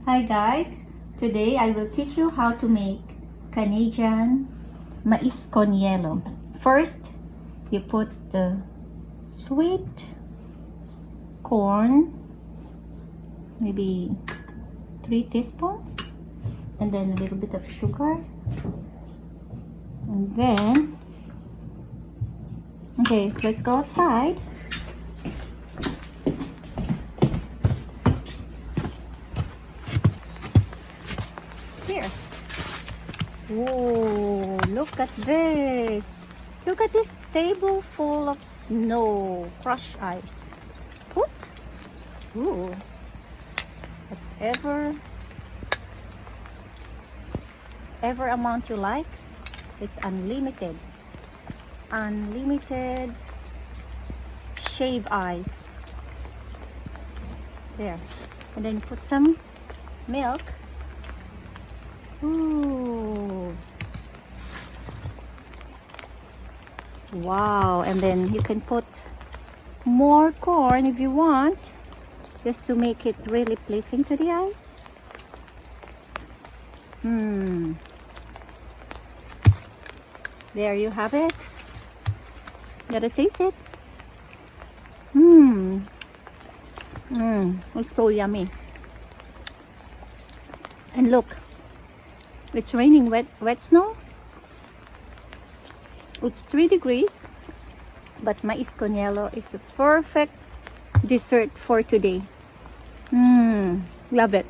Hi guys, today I will teach you how to make Canadian mais con hielo. First, you put the sweet corn, maybe 3 teaspoons, and then a little bit of sugar, and then okay, let's go outside. Here. Whoa, look at this. Look at this table full of snow, crushed ice. Put. Ooh. Whatever amount you like. It's unlimited. Unlimited shave ice. There. And then put some milk. Ooh. Wow, and then you can put more corn if you want, just to make it really pleasing to the eyes. There you have it. Gotta taste it. It's so yummy. And look, it's raining wet snow. It's 3 degrees, but mais con hielo is the perfect dessert for today. Love it.